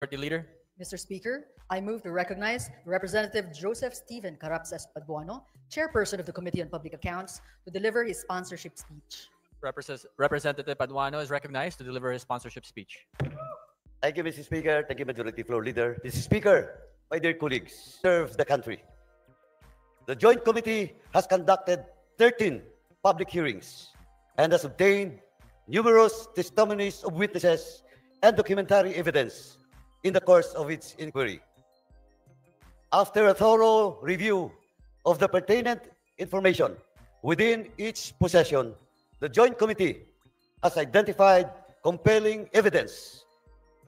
Majority Leader. Mr. Speaker, I move to recognize Representative Joseph Stephen Carapsas Paduano, Chairperson of the Committee on Public Accounts, to deliver his sponsorship speech. Representative Paduano is recognized to deliver his sponsorship speech. Thank you, Mr. Speaker. Thank you, Majority Floor Leader. Mr. Speaker, my dear colleagues, serve the country. The Joint Committee has conducted 13 public hearings and has obtained numerous testimonies of witnesses and documentary evidence in the course of its inquiry. After a thorough review of the pertinent information within each possession, the Joint Committee has identified compelling evidence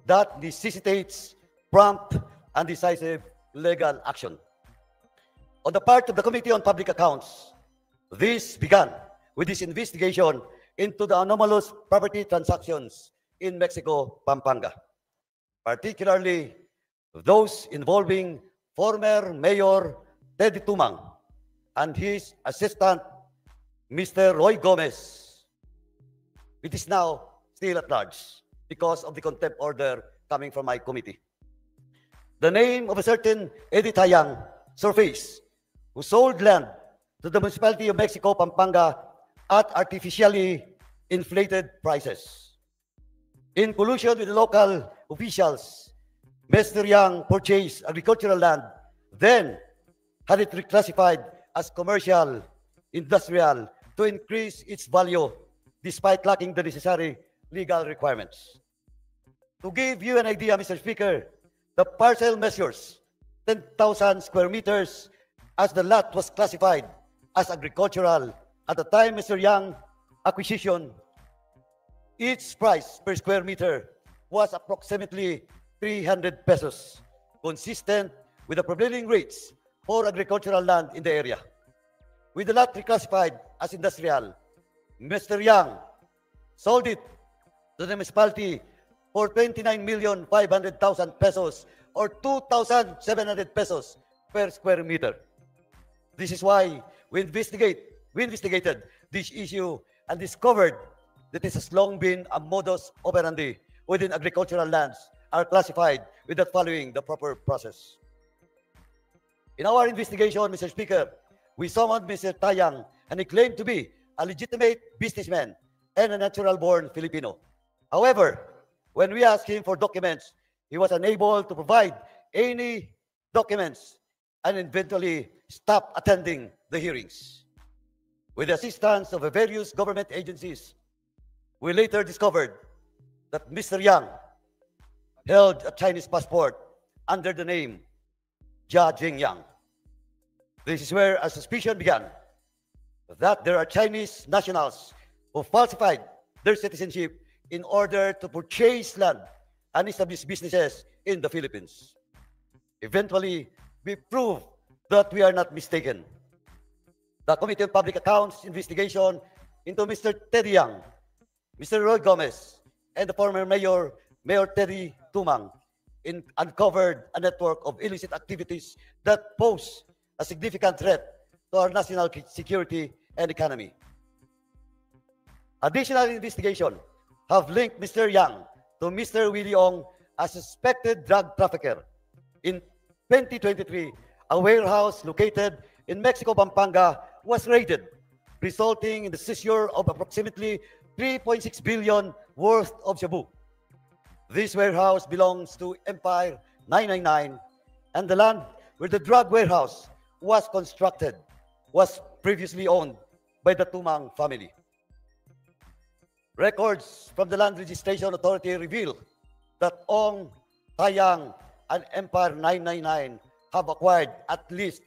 that necessitates prompt and decisive legal action. On the part of the Committee on Public Accounts, this began with this investigation into the anomalous property transactions in Mexico, Pampanga, particularly those involving former Mayor Teddy Tumang and his assistant, Mr. Roy Gomez. It is now still at large because of the contempt order coming from my committee. The name of a certain Eddie Tayang surfaced, who sold land to the municipality of Mexico, Pampanga, at artificially inflated prices. In collusion with the local officials, Mr. Yang purchased agricultural land, then had it reclassified as commercial, industrial, to increase its value despite lacking the necessary legal requirements. To give you an idea, Mr. Speaker, the parcel measures 10,000 square meters as the lot was classified as agricultural. At the time Mr. Yang acquisition, its price per square meter was approximately 300 pesos, consistent with the prevailing rates for agricultural land in the area. With the lot reclassified as industrial, Mr. Yang sold it to the municipality for 29,500,000 pesos or 2,700 pesos per square meter. This is why we investigated this issue and discovered that this has long been a modus operandi within agricultural lands are classified without following the proper process. In our investigation, Mr. Speaker, we summoned Mr. Tayang, and he claimed to be a legitimate businessman and a natural-born Filipino. However, when we asked him for documents, he was unable to provide any documents and eventually stopped attending the hearings. With the assistance of various government agencies, we later discovered that Mr. Yang held a Chinese passport under the name Jia Jingyang. This is where a suspicion began that there are Chinese nationals who falsified their citizenship in order to purchase land and establish businesses in the Philippines. Eventually, we proved that we are not mistaken. The Committee on Public Accounts investigation into Mr. Teddy Yang, Mr. Roy Gomez, and the former Mayor Teddy Tumang uncovered a network of illicit activities that pose a significant threat to our national security and economy. Additional investigation have linked Mr. Yang to Mr. Willie Ong as suspected drug trafficker. In 2023, a warehouse located in Mexico, Pampanga was raided, resulting in the seizure of approximately 3.6 billion worth of shabu. This warehouse belongs to Empire 999, and the land where the drug warehouse was constructed was previously owned by the Tumang family. Records from the Land Registration Authority reveal that Ong, Tayang, and Empire 999 have acquired at least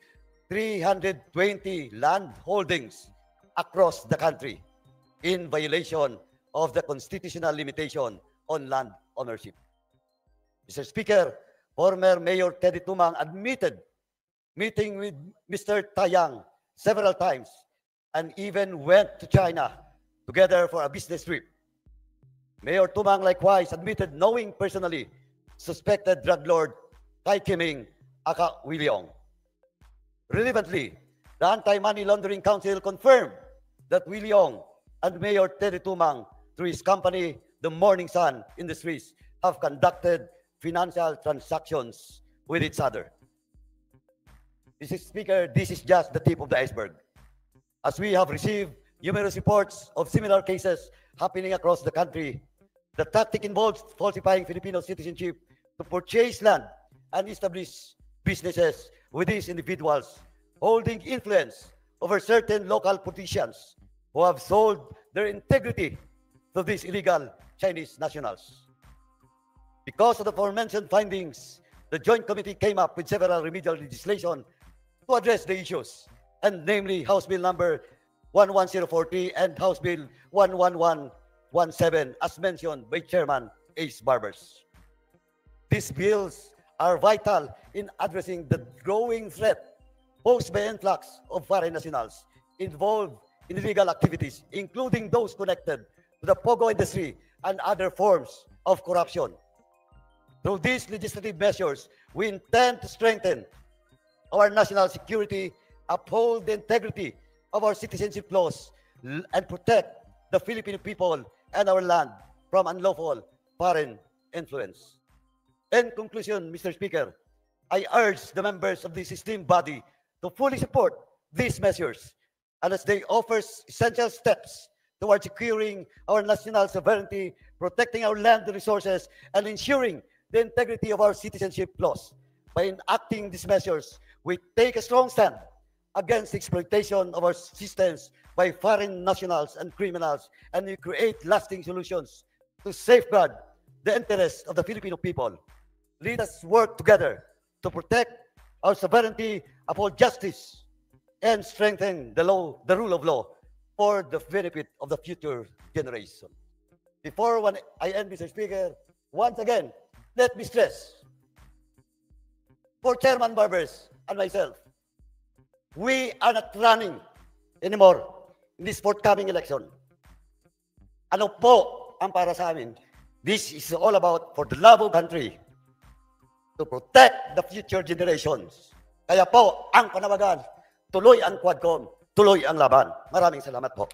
320 land holdings across the country in violation of the constitutional limitation on land ownership. Mr. Speaker, former Mayor Teddy Tumang admitted meeting with Mr. Tayang several times and even went to China together for a business trip. Mayor Tumang likewise admitted knowing personally suspected drug lord Kai Kiming aka Willie Ong. Relevantly, the Anti-Money Laundering Council confirmed that Willie Ong and Mayor Teddy Tumang, through his company, the Morning Sun Industries, have conducted financial transactions with each other. Mr. Speaker, this is just the tip of the iceberg, as we have received numerous reports of similar cases happening across the country. The tactic involves falsifying Filipino citizenship to purchase land and establish businesses with these individuals, holding influence over certain local politicians who have sold their integrity to these illegal Chinese nationals. Because of the aforementioned findings, the Joint Committee came up with several remedial legislation to address the issues, and namely House Bill number 11040 and House Bill 11117, as mentioned by Chairman Ace Barbers. These bills are vital in addressing the growing threat posed by influx of foreign nationals involved in illegal activities, including those connected to the POGO industry and other forms of corruption. Through these legislative measures, we intend to strengthen our national security, uphold the integrity of our citizenship laws, and protect the Filipino people and our land from unlawful foreign influence. In conclusion, Mr. Speaker, I urge the members of this esteemed body to fully support these measures, and as they offer essential steps towards securing our national sovereignty, protecting our land resources, and ensuring the integrity of our citizenship laws. By enacting these measures, we take a strong stand against exploitation of our systems by foreign nationals and criminals, and we create lasting solutions to safeguard the interests of the Filipino people. Let us work together to protect our sovereignty, uphold justice, and strengthen the rule of law for the benefit of the future generation. Before I end, Mr. Speaker, once again, let me stress, for Chairman Barbers and myself, we are not running anymore in this forthcoming election. Ano po ang para sa amin? This is all about for the love of country, to protect the future generations. Kaya po, ang panawagan, tuloy ang Quadcom, tuloy ang laban. Maraming salamat po.